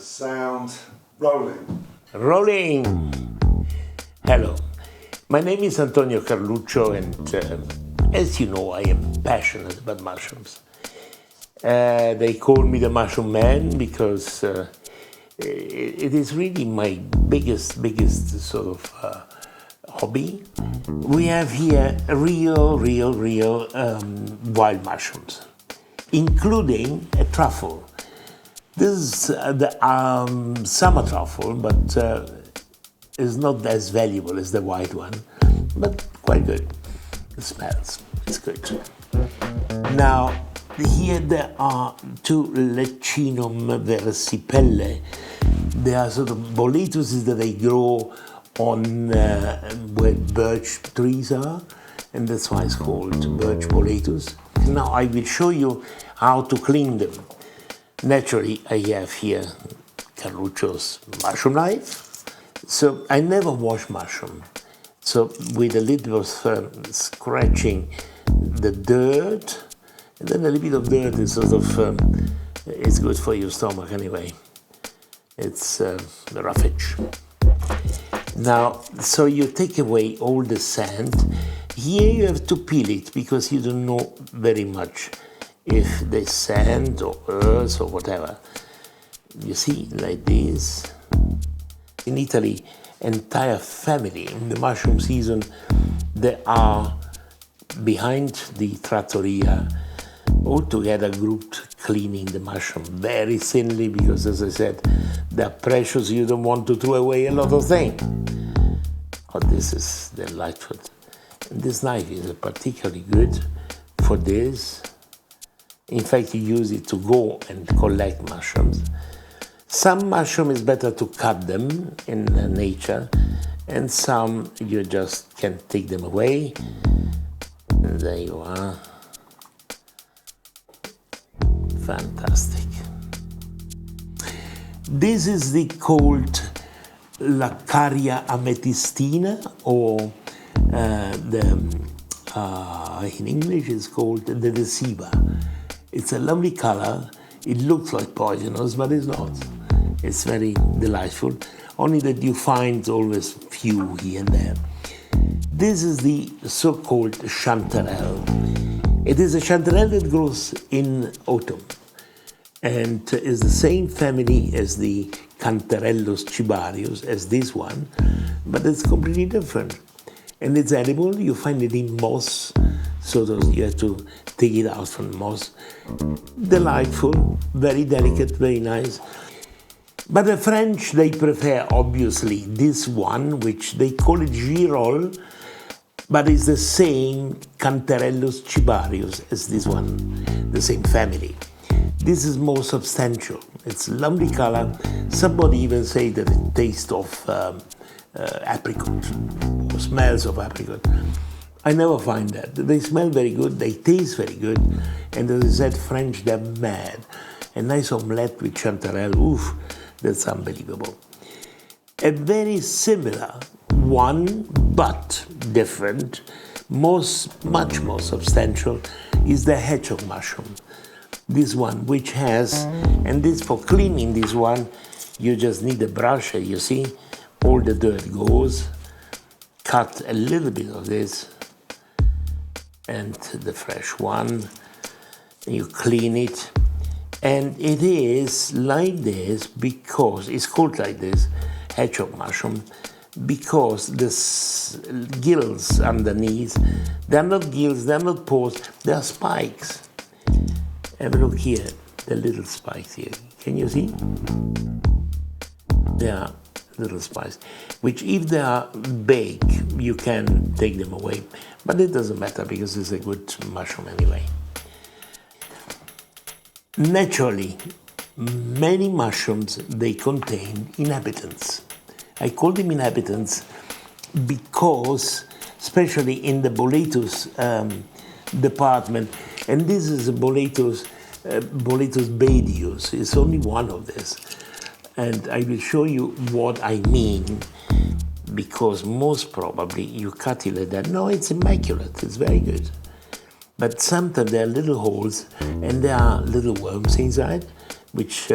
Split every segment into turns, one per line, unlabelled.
Sound rolling.
Rolling! Hello, my name is Antonio Carluccio, and as you know, I am passionate about mushrooms. They call me the Mushroom Man because it is really my biggest sort of hobby. We have here real wild mushrooms, including a truffle. This is the summer truffle, but is not as valuable as the white one, but quite good. It smells, it's good. Now, here there are two Leccinum versipelle. They are sort of boletuses that they grow on where birch trees are, and that's why it's called birch boletus. Now I will show you how to clean them. Naturally, I have here Carluccio's mushroom knife. So I never wash mushroom. So with a little of scratching the dirt, and then a little bit of dirt is sort of, it's good for your stomach anyway. It's roughage. Now, so you take away all the sand. Here you have to peel it because you don't know very much if there's sand or earth or whatever. You see, like this. In Italy, entire family in the mushroom season, they are behind the trattoria, all together grouped, cleaning the mushroom very thinly because, as I said, they're precious. You don't want to throw away a lot of things. Oh, this is delightful. And this knife is particularly good for this. In fact, you use it to go and collect mushrooms. Some mushroom is better to cut them in nature, and some you just can take them away. And there you are. Fantastic. This is the called Laccaria amethystina, or in English it's called the deceiver. It's a lovely color. It looks like poisonous, but it's not. It's very delightful. Only that you find always few here and there. This is the so-called chanterelle. It is a chanterelle that grows in autumn and is the same family as the Cantarellus cibarius, as this one, but it's completely different. And it's edible. You find it in moss, so you have to take it out from the moss. Delightful, very delicate, very nice. But the French, they prefer, obviously, this one, which they call it girole, but it's the same Cantarellus cibarius as this one, the same family. This is more substantial. It's lovely color. Somebody even say that it tastes of apricot, or smells of apricot. I never find that. They smell very good, they taste very good, and as I said, French, they're mad. A nice omelette with chanterelle, oof, that's unbelievable. A very similar one, but different, much more substantial, is the hedgehog mushroom. This one, which has, and this for cleaning this one, you just need a brush, you see, all the dirt goes, cut a little bit of this, and the fresh one, you clean it, and it is like this because, it's called like this, hedgehog mushroom, because the gills underneath, they're not gills, they're not pores, they're spikes. Have a look here, the little spikes here, can you see? They are little spikes, which if they are big, you can take them away. But it doesn't matter because it's a good mushroom anyway. Naturally, many mushrooms, they contain inhabitants. I call them inhabitants because, especially in the boletus department, and this is a boletus badius, it's only one of this. And I will show you what I mean, because most probably you cut it like that. No, it's immaculate, it's very good. But sometimes there are little holes and there are little worms inside, which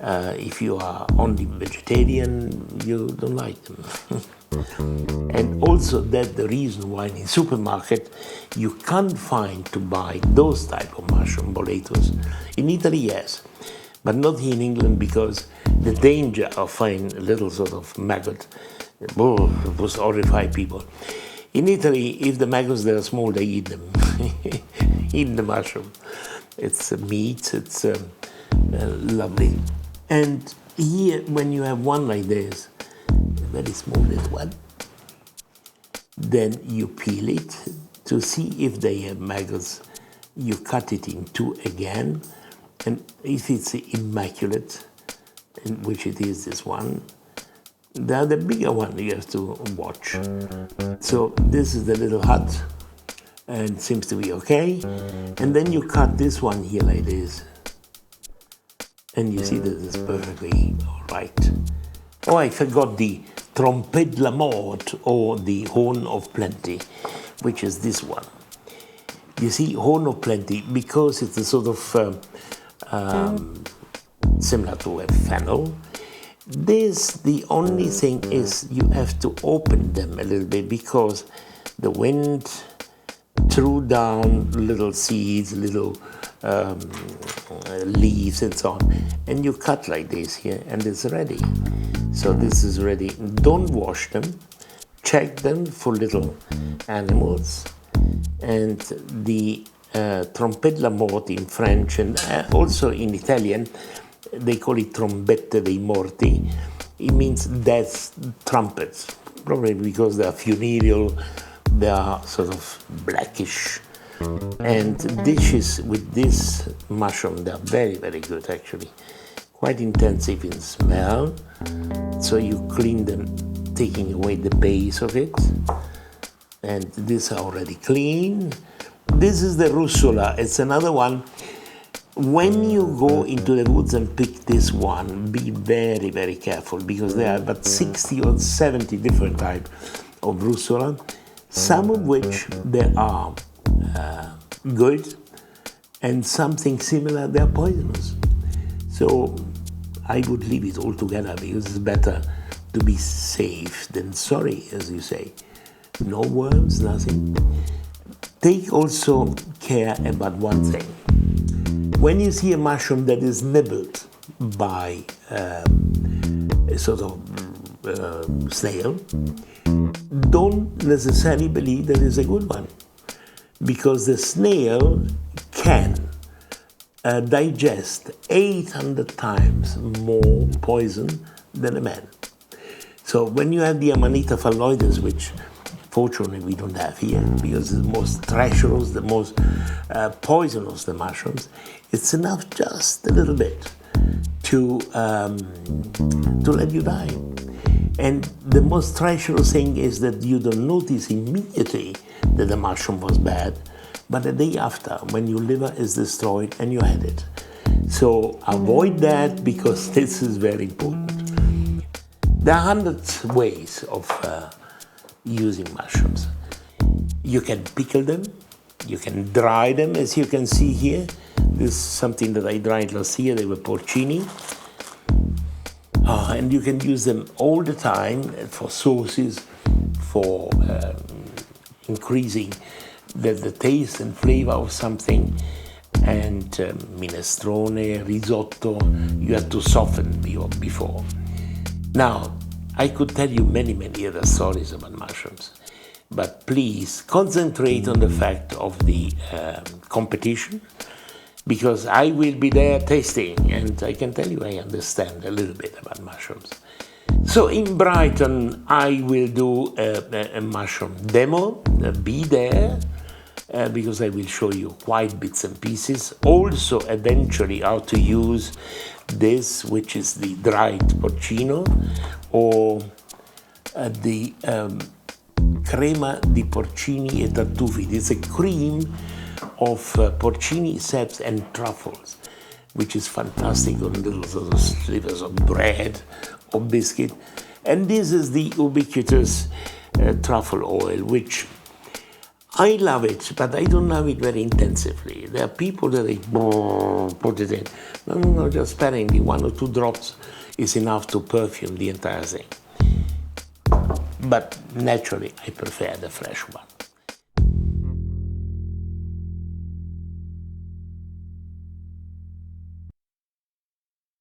If you are only vegetarian, you don't like them. And also that's the reason why in supermarket you can't find to buy those type of mushroom boletos. In Italy, yes, but not here in England, because the danger of finding a little sort of maggot it was horrify people. In Italy, if the maggots they are small, they eat them. Eat the mushroom. It's meat. It's lovely. And here, when you have one like this, a very small little one, then you peel it to see if they have maggots. You cut it in two again, and if it's immaculate, which it is, this one, the other bigger one you have to watch. So this is the little hut, and seems to be okay. And then you cut this one here like this, and you see that it's perfectly all right. Oh, I forgot the trompette de la mort, or the horn of plenty, which is this one. You see, horn of plenty, because it's a sort of similar to a fennel. The only thing is you have to open them a little bit, because the wind threw down little seeds, little leaves and so on. And you cut like this here, and it's ready. So this is ready. Don't wash them. Check them for little animals. And the trompette de la mort in French, and also in Italian, they call it trombette dei morti. It means death trumpets, probably because they are funereal, they are sort of blackish. And dishes with this mushroom, they are very, very good actually. Quite intensive in smell. So you clean them, taking away the base of it. And these are already clean. This is the russola. It's another one. When you go into the woods and pick this one, be very, very careful, because there are about 60 or 70 different types of russola, some of which they are good, and something similar, they are poisonous. So I would leave it all together, because it's better to be safe than sorry, as you say. No worms, nothing. Take also care about one thing. When you see a mushroom that is nibbled by a sort of snail, don't necessarily believe that it's a good one, because the snail can digest 800 times more poison than a man. So when you have the Amanita phalloides, which fortunately we don't have here, because it's the most treacherous, the most poisonous, the mushrooms, it's enough just a little bit to let you die. And the most treacherous thing is that you don't notice immediately that the mushroom was bad, but the day after, when your liver is destroyed and you had it. So avoid that, because this is very important. There are 100 ways of using mushrooms. You can pickle them, you can dry them, as you can see here. This is something that I dried last year, they were porcini. And you can use them all the time for sauces, for increasing the taste and flavor of something. And minestrone, risotto, you have to soften before. Now, I could tell you many, many other stories about mushrooms, but please concentrate on the fact of the competition, because I will be there tasting, and I can tell you I understand a little bit about mushrooms. So in Brighton, I will do a mushroom demo. Be there, because I will show you quite bits and pieces. Also, eventually, how to use this, which is the dried porcino, or the crema di porcini e tartufi. It's a cream of porcini, ceps, and truffles, which is fantastic on little sort of slivers of bread or biscuit. And this is the ubiquitous truffle oil, which I love it, but I don't love it very intensively. There are people that they put it in. No, just sparingly. 1 or 2 drops is enough to perfume the entire thing. But naturally, I prefer the fresh one.